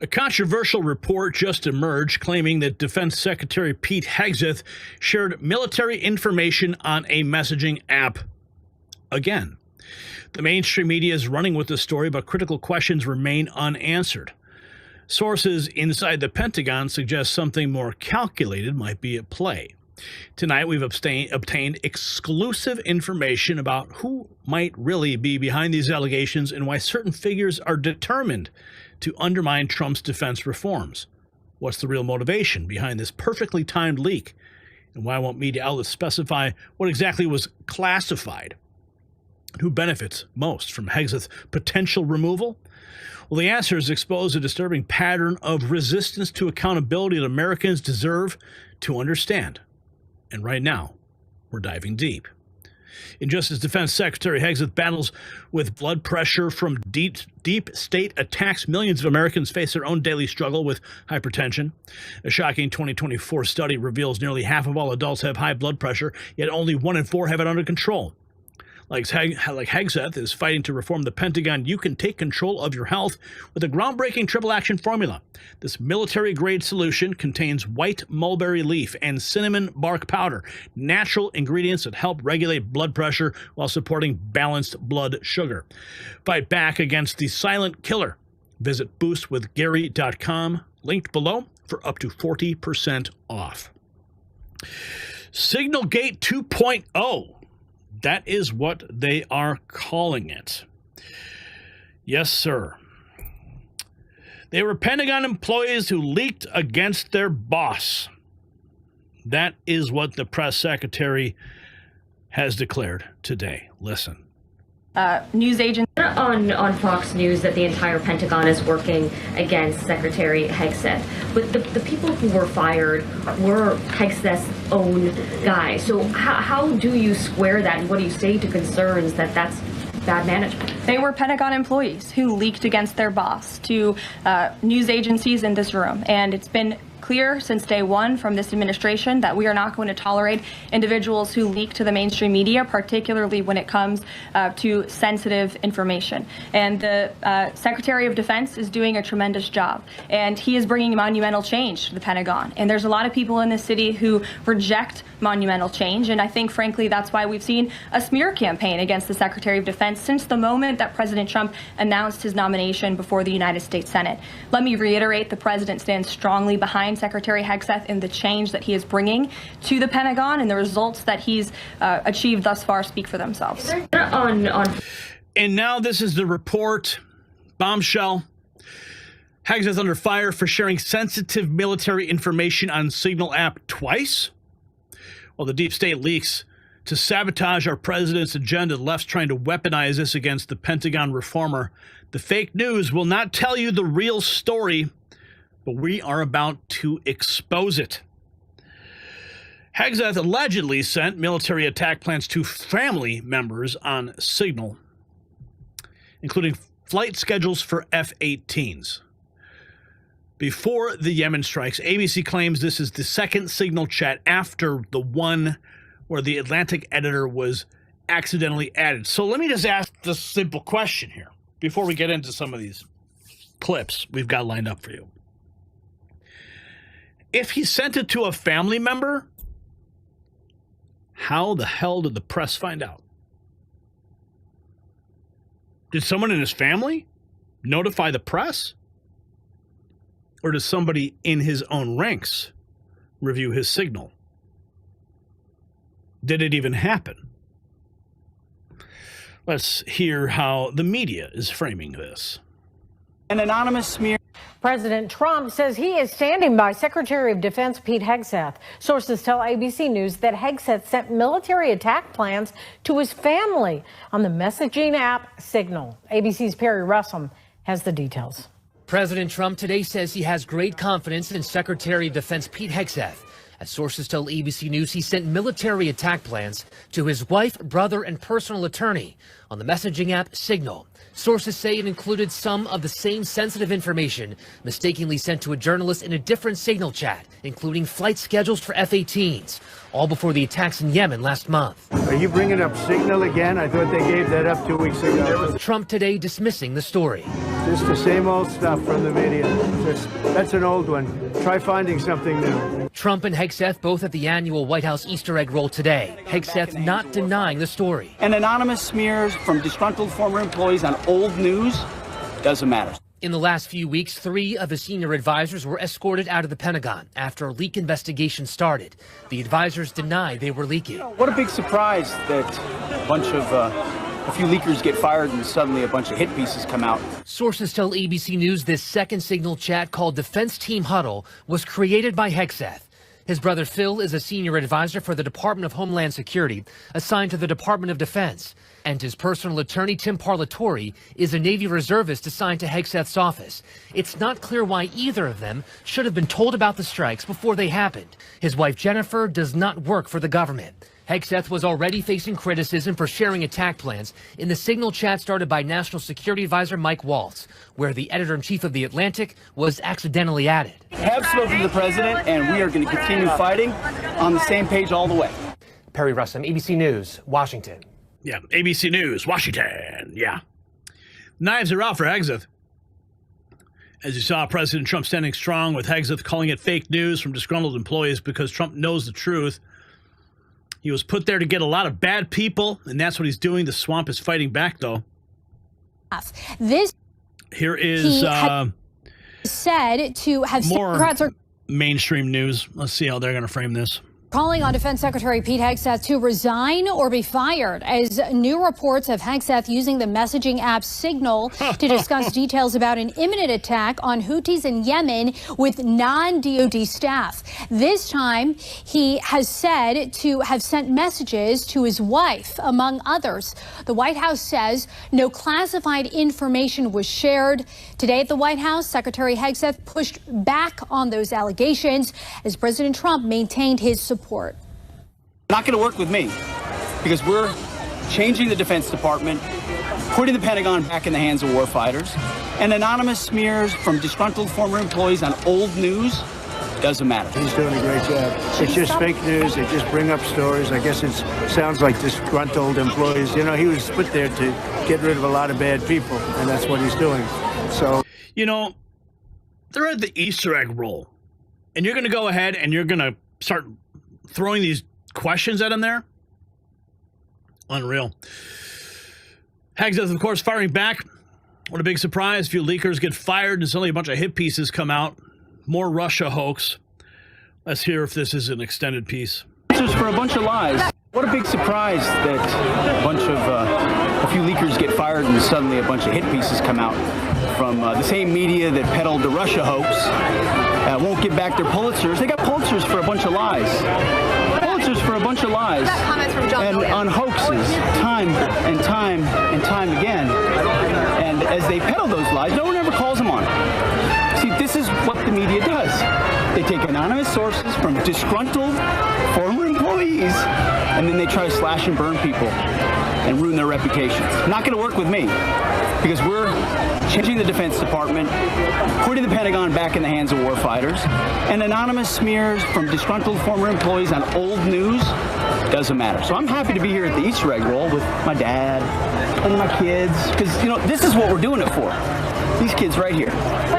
A controversial report just emerged claiming that Defense Secretary Pete Hegseth shared military information on a messaging app again. The mainstream media is running with the story, but critical questions remain unanswered. Sources inside the Pentagon suggest something more calculated might be at play. Tonight, we've obtained exclusive information about who might really be behind these allegations and why certain figures are determined to undermine Trump's defense reforms. What's the real motivation behind this perfectly timed leak? And why won't media outlets specify what exactly was classified? And who benefits most from Hegseth's potential removal? Well, the answer is expose a disturbing pattern of resistance to accountability that Americans deserve to understand. And right now, we're diving deep. And just as Defense Secretary Hegseth battles with blood pressure from deep state attacks, millions of Americans face their own daily struggle with hypertension. A shocking 2024 study reveals nearly half of all adults have high blood pressure, yet only 1 in 4 have it under control. Like Hegseth is fighting to reform the Pentagon, you can take control of your health with a groundbreaking triple action formula. This military-grade solution contains white mulberry leaf and cinnamon bark powder, natural ingredients that help regulate blood pressure while supporting balanced blood sugar. Fight back against the silent killer. Visit boostwithgary.com, linked below, for up to 40% off. Signalgate 2.0. That is what they are calling it. Yes, sir. They were Pentagon employees who leaked against their boss. That is what the press secretary has declared today. Listen. News agent on Fox News that the entire Pentagon is working against Secretary Hegseth. But the people who were fired were Hegseth's own guys. So how do you square that, and what do you say to concerns that that's bad management? They were Pentagon employees who leaked against their boss to news agencies in this room. And it's been clear since day one from this administration that we are not going to tolerate individuals who leak to the mainstream media, particularly when it comes to sensitive information. And the Secretary of Defense is doing a tremendous job, and he is bringing monumental change to the Pentagon. And there's a lot of people in this city who reject monumental change, and I think, frankly, that's why we've seen a smear campaign against the Secretary of Defense since the moment that President Trump announced his nomination before the United States Senate. Let me reiterate, the president stands strongly behind Secretary Hegseth in the change that he is bringing to the Pentagon, and the results that he's achieved thus far speak for themselves. And now this is the report. Bombshell. Hegseth under fire for sharing sensitive military information on Signal app twice. Well, the deep state leaks to sabotage our president's agenda. The left's trying to weaponize this against the Pentagon reformer. The fake news will not tell you the real story, but we are about to expose it. Hegseth allegedly sent military attack plans to family members on Signal, including flight schedules for F-18s. Before the Yemen strikes, ABC claims this is the second Signal chat after the one where the Atlantic editor was accidentally added. So let me just ask this simple question here before we get into some of these clips we've got lined up for you. If he sent it to a family member, how the hell did the press find out? Did someone in his family notify the press? Or does somebody in his own ranks review his signal? Did it even happen? Let's hear how the media is framing this. An anonymous smear. President Trump says he is standing by Secretary of Defense Pete Hegseth. Sources tell ABC News that Hegseth sent military attack plans to his family on the messaging app Signal. ABC's Perry Russell has the details. President Trump today says he has great confidence in Secretary of Defense Pete Hegseth. As sources tell ABC News, he sent military attack plans to his wife, brother, and personal attorney on the messaging app Signal. Sources say it included some of the same sensitive information mistakenly sent to a journalist in a different Signal chat, including flight schedules for F-18s, all before the attacks in Yemen last month. Are you bringing up Signal again? I thought they gave that up 2 weeks ago. Trump today dismissing the story. Just the same old stuff from the media. That's an old one. Try finding something new. Trump and Hegseth both at the annual White House Easter egg roll today. Hegseth not denying the story. And anonymous smears from disgruntled former employees on old news doesn't matter. In the last few weeks, 3 of his senior advisors were escorted out of the Pentagon after a leak investigation started. The advisors deny they were leaking. What a big surprise that a few leakers get fired and suddenly a bunch of hit pieces come out. Sources tell ABC News this second signal chat called Defense Team Huddle was created by Hegseth. His brother Phil is a senior advisor for the Department of Homeland Security, assigned to the Department of Defense. And his personal attorney, Tim Parlatori, is a Navy reservist assigned to Hegseth's office. It's not clear why either of them should have been told about the strikes before they happened. His wife, Jennifer, does not work for the government. Hegseth was already facing criticism for sharing attack plans in the signal chat started by National Security Advisor Mike Waltz, where the editor-in-chief of The Atlantic was accidentally added. Have spoken to the president, and we are going to continue fighting on the same page all the way. Perry Russum, ABC News, Washington. Yeah, ABC News, Washington. Yeah. Knives are out for Hegseth. As you saw, President Trump standing strong with Hegseth calling it fake news from disgruntled employees because Trump knows the truth. He was put there to get a lot of bad people, and that's what he's doing. The swamp is fighting back, though. Here is said to have more mainstream news. Let's see how they're going to frame this. Calling on Defense Secretary Pete Hegseth to resign or be fired as new reports of Hegseth using the messaging app Signal to discuss details about an imminent attack on Houthis in Yemen with non-DoD staff. This time, he has said to have sent messages to his wife, among others. The White House says no classified information was shared. Today at the White House, Secretary Hegseth pushed back on those allegations as President Trump maintained his support. Not going to work with me because we're changing the Defense Department, putting the Pentagon back in the hands of warfighters, and anonymous smears from disgruntled former employees on old news doesn't matter. He's doing a great job. It's just fake news. They just bring up stories. I guess it sounds like disgruntled employees. You know, he was put there to get rid of a lot of bad people, and that's what he's doing. So, you know, they're at the Easter egg roll, and you're going to go ahead and you're going to start throwing these questions at him there? Unreal. Hegseth, of course, firing back. What a big surprise. A few leakers get fired and suddenly a bunch of hit pieces come out. More Russia hoax. Let's hear if this is an extended piece. Answers for a bunch of lies. What a big surprise that a few leakers get fired and suddenly a bunch of hit pieces come out from the same media that peddled the Russia hoax. Won't give back their Pulitzers. They got Pulitzers for a bunch of lies. Pulitzers for a bunch of lies. And on hoaxes, time and time and time again. And as they peddle those lies, no one ever calls them on it. See, this is what the media does. They take anonymous sources from disgruntled former employees, and then they try to slash and burn people and ruin their reputations. Not going to work with me because we're changing the Defense Department, putting the Pentagon back in the hands of warfighters, and anonymous smears from disgruntled former employees on old news doesn't matter. So I'm happy to be here at the Easter egg roll with my dad and my kids because, you know, this is what we're doing it for. These kids right here.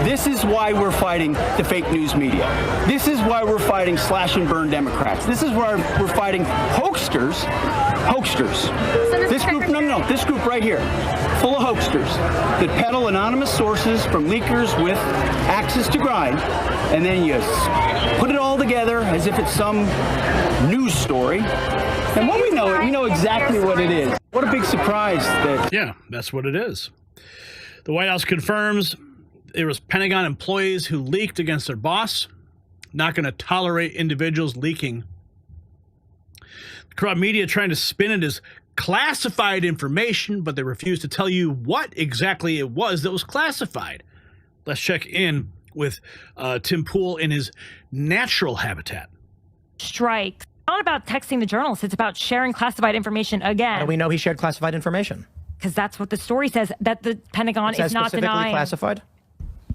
This is why we're fighting the fake news media. This is why we're fighting slash and burn Democrats. This is why we're fighting hoaxsters. This group, no, this group right here, full of hoaxsters that peddle anonymous sources from leakers with access to grind, and then you put it all together as if it's some news story. And when we know it, we know exactly what it is. What a big surprise that... Yeah, that's what it is. The White House confirms it was Pentagon employees who leaked against their boss. Not going to tolerate individuals leaking. The corrupt media trying to spin it as classified information, but they refuse to tell you what exactly it was that was classified. Let's check in with Tim Pool in his natural habitat. Strike. Not about texting the journalists. It's about sharing classified information again. How do we know he shared classified information? Because that's what the story says, that the Pentagon is not denying. Classified?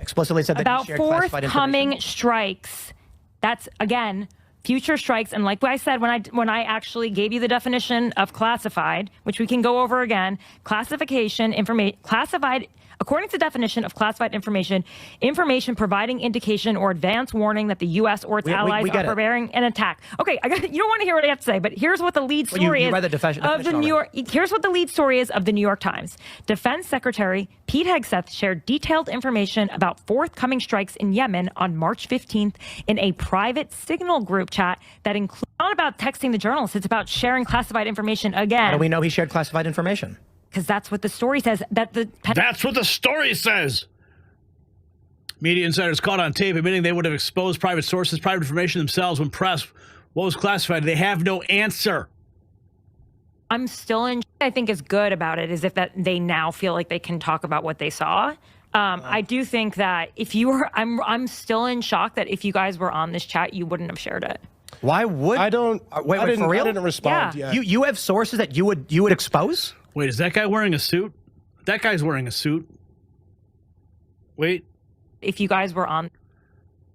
Explicitly said that about he shared classified information. forthcoming strikes. That's, again, future strikes. And like I said, when I actually gave you the definition of classified, which we can go over again, classified According to the definition of classified information, information providing indication or advance warning that the U.S. or its allies are preparing an attack. Okay, you don't want to hear what I have to say, but here's what the lead story is of the New York. Here's what the lead story is of the New York Times. Defense Secretary Pete Hegseth shared detailed information about forthcoming strikes in Yemen on March 15th in a private Signal group chat that includes not about texting the journalists, it's about sharing classified information again. How do we know he shared classified information? Because that's what the story says. That's what the story says. Media insiders caught on tape admitting they would have exposed private sources, private information themselves when pressed what was classified. They have no answer. I'm still in. I think is good about it is if that they now feel like they can talk about what they saw. I do think that if you were, I'm still in shock that if you guys were on this chat, you wouldn't have shared it. Why would I don't? Wait, for real? I didn't respond yet. You have sources that you would expose? Wait, is that guy wearing a suit? That guy's wearing a suit. Wait. If you guys were on.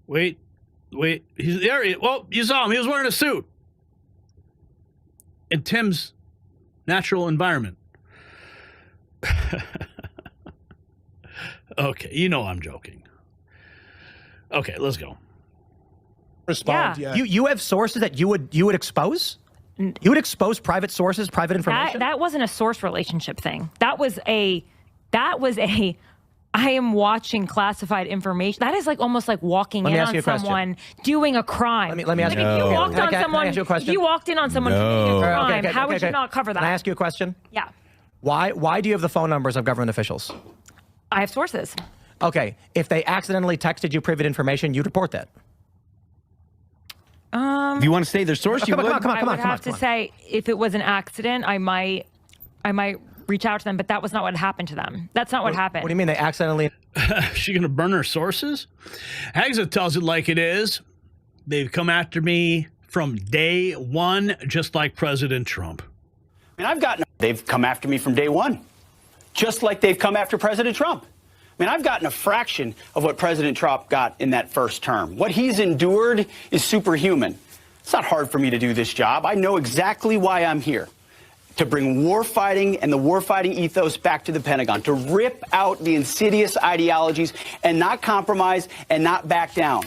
Wait. He's there. Well, you saw him. He was wearing a suit. In Tim's natural environment. Okay, you know I'm joking. Okay, let's go. Respond yet. You have sources that you would expose? You would expose private sources, private information? That wasn't a source relationship thing. That was a I am watching classified information. That is like almost like walking in on someone doing a crime. Let me ask you. If you walked on someone, can I ask you a question? If you walked in on someone committing a crime, how would you not cover that? Can I ask you a question? Yeah. Why do you have the phone numbers of government officials? I have sources. Okay, if they accidentally texted you private information, you'd report that. If you want to say their source, you would. I would have to say, if it was an accident, I might reach out to them, but that was not what happened to them. That's not what happened. What do you mean they accidentally? Is she going to burn her sources? Hegseth tells it like it is. They've come after me from day one, just like President Trump. They've come after me from day one, just like they've come after President Trump. I mean, I've gotten a fraction of what President Trump got in that first term. What he's endured is superhuman. It's not hard for me to do this job. I know exactly why I'm here. To bring warfighting and the warfighting ethos back to the Pentagon, to rip out the insidious ideologies and not compromise and not back down.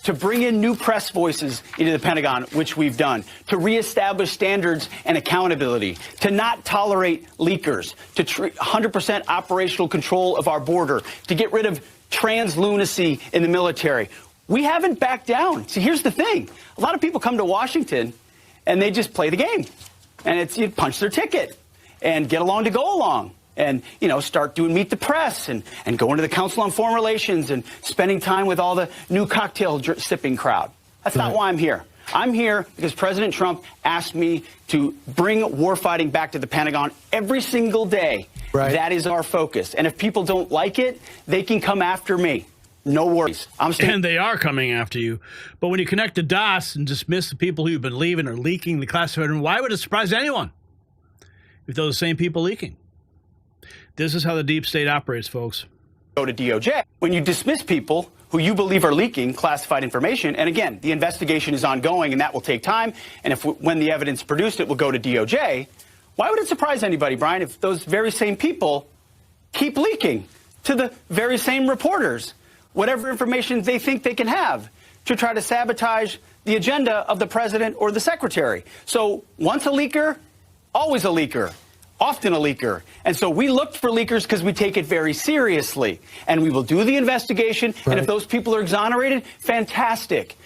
To bring in new press voices into the Pentagon, which we've done, to reestablish standards and accountability, to not tolerate leakers, to 100% operational control of our border, to get rid of trans-lunacy in the military. We haven't backed down. See, here's the thing. A lot of people come to Washington and they just play the game. And it's you punch their ticket and get along to go along. And, start doing Meet the Press and going to the Council on Foreign Relations and spending time with all the new cocktail sipping crowd. That's not why I'm here. I'm here because President Trump asked me to bring warfighting back to the Pentagon every single day. Right. That is our focus. And if people don't like it, they can come after me. No worries. And they are coming after you. But when you connect the dots and dismiss the people who've been leaving or leaking the classified, why would it surprise anyone if they're the same people leaking? This is how the deep state operates, folks. Go to DOJ. When you dismiss people who you believe are leaking classified information, and again, the investigation is ongoing and that will take time, and when the evidence produced, it will go to DOJ, why would it surprise anybody, Brian, if those very same people keep leaking to the very same reporters whatever information they think they can have to try to sabotage the agenda of the president or the secretary? So once a leaker, always a leaker. Often a leaker. And so we looked for leakers because we take it very seriously. And we will do the investigation. Right. And if those people are exonerated, fantastic.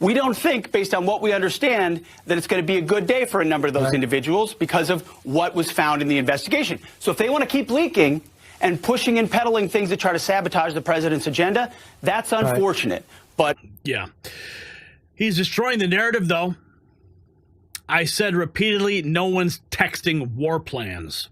We don't think, based on what we understand, that it's going to be a good day for a number of those individuals because of what was found in the investigation. So if they want to keep leaking and pushing and peddling things that try to sabotage the president's agenda, that's unfortunate. But yeah, he's destroying the narrative, though. I said repeatedly, no one's texting war plans.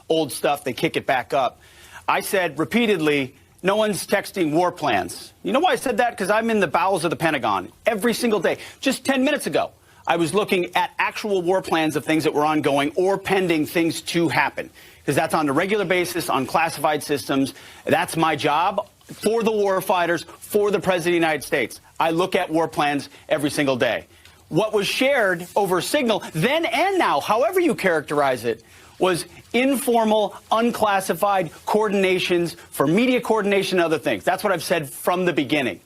Old stuff, they kick it back up. I said repeatedly, no one's texting war plans. You know why I said that? Because I'm in the bowels of the Pentagon every single day. Just 10 minutes ago, I was looking at actual war plans of things that were ongoing or pending things to happen. Because that's on a regular basis on classified systems. That's my job for the war fighters, for the President of the United States. I look at war plans every single day. What was shared over Signal, then and now, however you characterize it, was informal, unclassified coordinations for media coordination and other things. That's what I've said from the beginning.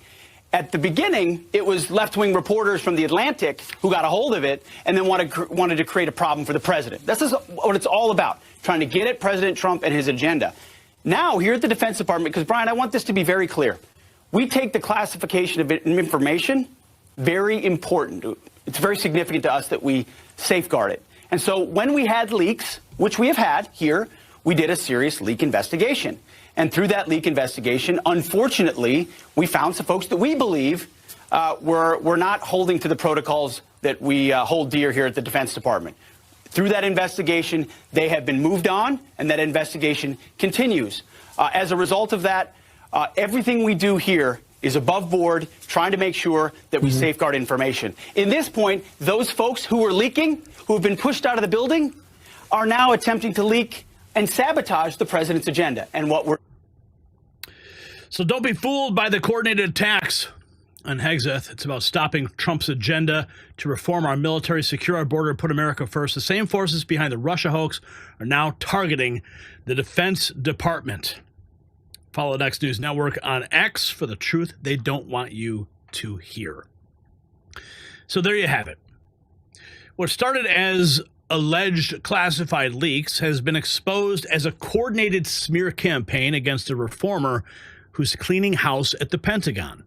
At the beginning, it was left-wing reporters from The Atlantic who got a hold of it and then wanted to create a problem for the president. This is what it's all about, trying to get at President Trump and his agenda. Now, here at the Defense Department, because, Brian, I want this to be very clear. We take the classification of information very important. It's very significant to us that we safeguard it. And so when we had leaks, which we have had here, we did a serious leak investigation. And through that leak investigation, unfortunately, we found some folks that we believe were not holding to the protocols that we hold dear here at the Defense Department. Through that investigation, they have been moved on, and that investigation continues. As a result of that, everything we do here is above board, trying to make sure that we safeguard information. In this point, those folks who were leaking, who have been pushed out of the building, are now attempting to leak and sabotage the president's agenda. And what we're... So don't be fooled by the coordinated attacks on Hegseth. It's about stopping Trump's agenda to reform our military, secure our border, and put America first. The same forces behind the Russia hoax are now targeting the Defense Department. Follow the Next News Network on X for the truth they don't want you to hear. So there you have it. What started as alleged classified leaks has been exposed as a coordinated smear campaign against a reformer who's cleaning house at the Pentagon.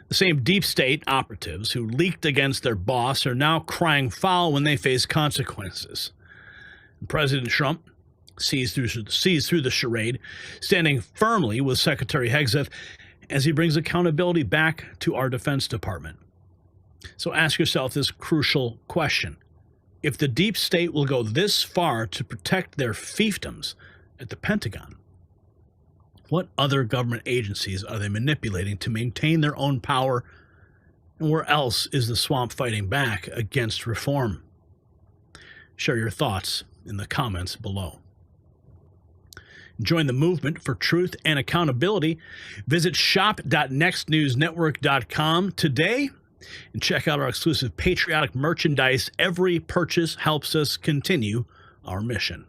The same deep state operatives who leaked against their boss are now crying foul when they face consequences. President Trump sees through the charade, standing firmly with Secretary Hegseth as he brings accountability back to our Defense Department. So ask yourself this crucial question. If the deep state will go this far to protect their fiefdoms at the Pentagon, what other government agencies are they manipulating to maintain their own power? And where else is the swamp fighting back against reform? Share your thoughts in the comments below. Join the movement for truth and accountability. Visit shop.nextnewsnetwork.com today and check out our exclusive patriotic merchandise. Every purchase helps us continue our mission.